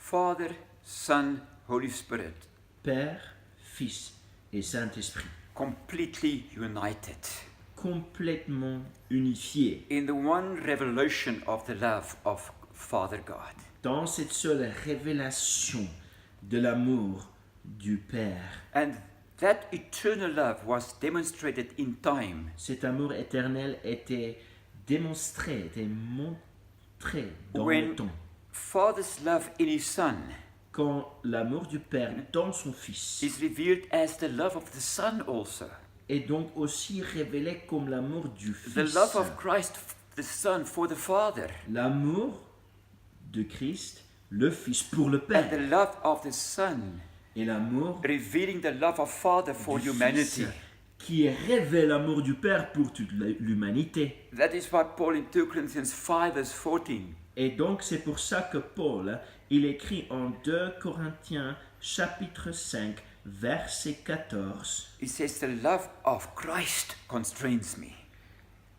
Father, Son, Holy Spirit, Père, Fils et Saint-Esprit, completely united complètement unifiés in the one revelation of the love of Father God. dans cette seule révélation de l'amour du Père. And that eternal love was demonstrated in time Cet amour éternel était démontré, était montré dans When- le temps. Father's love in his Son Quand l'amour du Père dans son Fils is revealed as the love of the Son also. est donc aussi révélé comme l'amour du The Fils. love of Christ, the Son, for the Father. L'amour de Christ, le Fils pour le And Père. the love of the Son, Et l'amour revealing the love of Father for du humanity. Fils qui révèle l'amour du Père pour toute l'humanité. That is why Paul in 2 Corinthians 5 verse 14 Et donc c'est pour ça que Paul, il écrit en 2 Corinthiens chapitre 5, verset 14, he says, the love of Christ constrains me.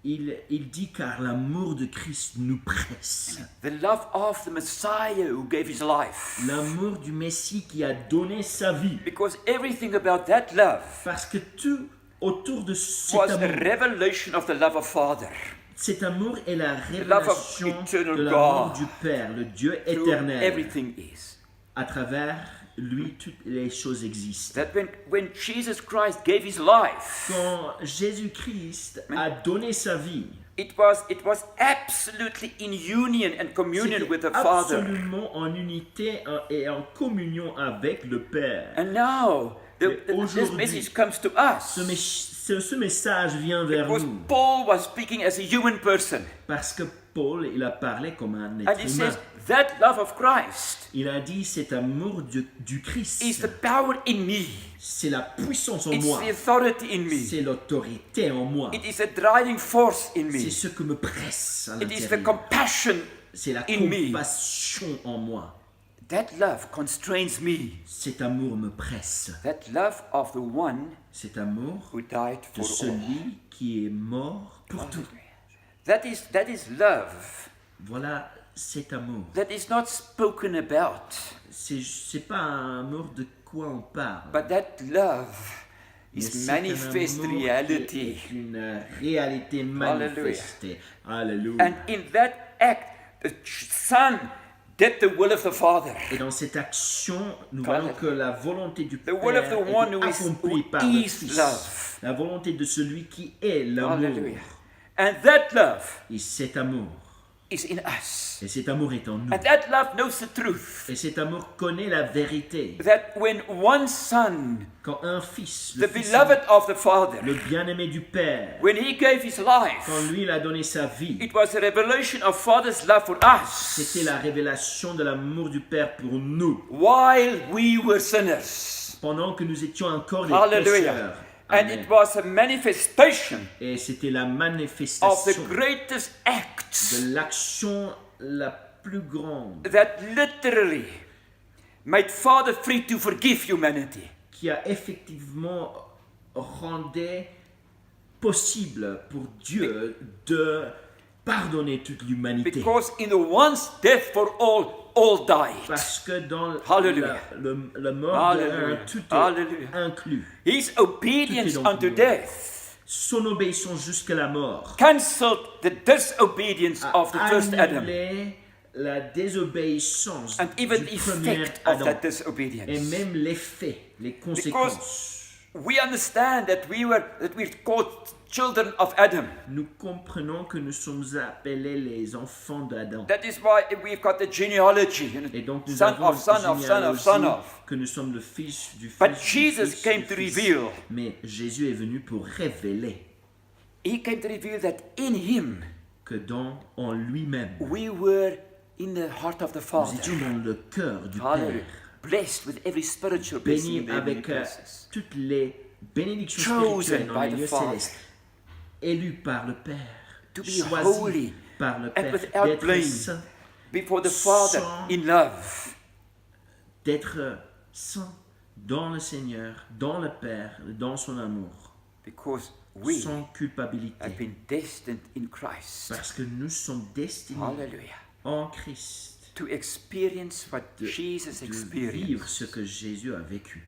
il dit car l'amour de Christ nous presse. The love of the Messiah who gave his life. L'amour du Messie qui a donné sa vie. Because everything about that love Parce que tout autour de cet was a amour, revelation of the love of Father. cet amour est la love of révélation eternal de l'amour God. du Père, le Dieu Through éternel. everything is. À travers lui, toutes les choses existent. That when Jesus Christ gave his life, Quand Jésus-Christ a donné sa vie, it was absolutely in union and communion with the c'était Father. absolument en unité et en communion avec le Père. And now Mais this aujourd'hui, message comes to us. Ce message vient vers Because nous Paul was speaking as a human person. parce que Paul, il a parlé comme un And être he humain. says that love of Christ Il a dit cet amour du Christ, is the power in me. c'est la puissance en It's moi, the authority in me. c'est l'autorité en moi, It is a driving force in c'est me. ce que me presse à It is the l'intérieur, compassion. c'est la in me. compassion en moi. That love constrains me. Cet amour me presse, That love of the one cet amour who died de for all. celui qui est mort pour tout. That is love. Voilà cet amour. That is not spoken about, C'est pas un amour de quoi on parle. but that love Mais is c'est un manifest amour qui reality. est une réalité manifestée. Alléluia. And in that act, the Son did the will of the Father. Et dans cette action, nous voyons que la volonté du Père will of the one who est is- accomplie who par le is Fils. love. La volonté de celui qui est l'amour. Hallelujah. And that love Et cet amour, is in us. et cet amour est en nous. And that love knows the truth. Et cet amour connaît la vérité. That when one Son, Quand un Fils, the le Fils, beloved of the Father, le bien-aimé du Père, when he gave his life, quand lui il a donné sa vie, it was a revelation of Father's love for us c'était la révélation de l'amour du Père pour nous, while we were sinners. pendant que nous étions encore des Hallelujah. pécheurs. And Amen. it was a manifestation Et c'était la of the manifestation greatest act de l'action la plus grande that literally made Father free to forgive humanity. qui a effectivement rendu possible pour Dieu de pardonner toute l'humanité. Because in the one's death for all died. Parce que dans Hallelujah. le mort de Hallelujah. un, tout est Hallelujah. inclus. His obedience Tout est dans unto le- death Son obéissance jusqu'à la mort cancelled the disobedience a of the first Adam annulé la désobéissance and even du the premier effect of Adam that et disobedience. même l'effet, les conséquences. We understand that we're called children of Adam. Nous comprenons que nous sommes appelés les enfants d'Adam. That is why we've got the genealogy, you know, Et donc nous son avons of son of son of son généalogie of. que nous sommes le fils du fils But du Jesus fils came du to fils. reveal. Mais Jésus est venu pour révéler He came to reveal that in him que en lui-même, we were in the heart of the nous Father. étions dans le cœur du Hallelujah. Père, Blessed with every spiritual blessing in bénis the heavenly avec places. toutes les bénédictions Chosen spirituelles dans by les the lieux Father. célestes, élus par le Père, To be choisis holy par le and Père, without d'être blame saint, before the Father Sans- in love. d'être saint dans le Seigneur, dans le Père, dans son amour, Because we sans have culpabilité, been destined in Christ. parce que nous sommes destinés Hallelujah. en Christ to experience what Jesus de experienced. vivre ce que Jésus a vécu.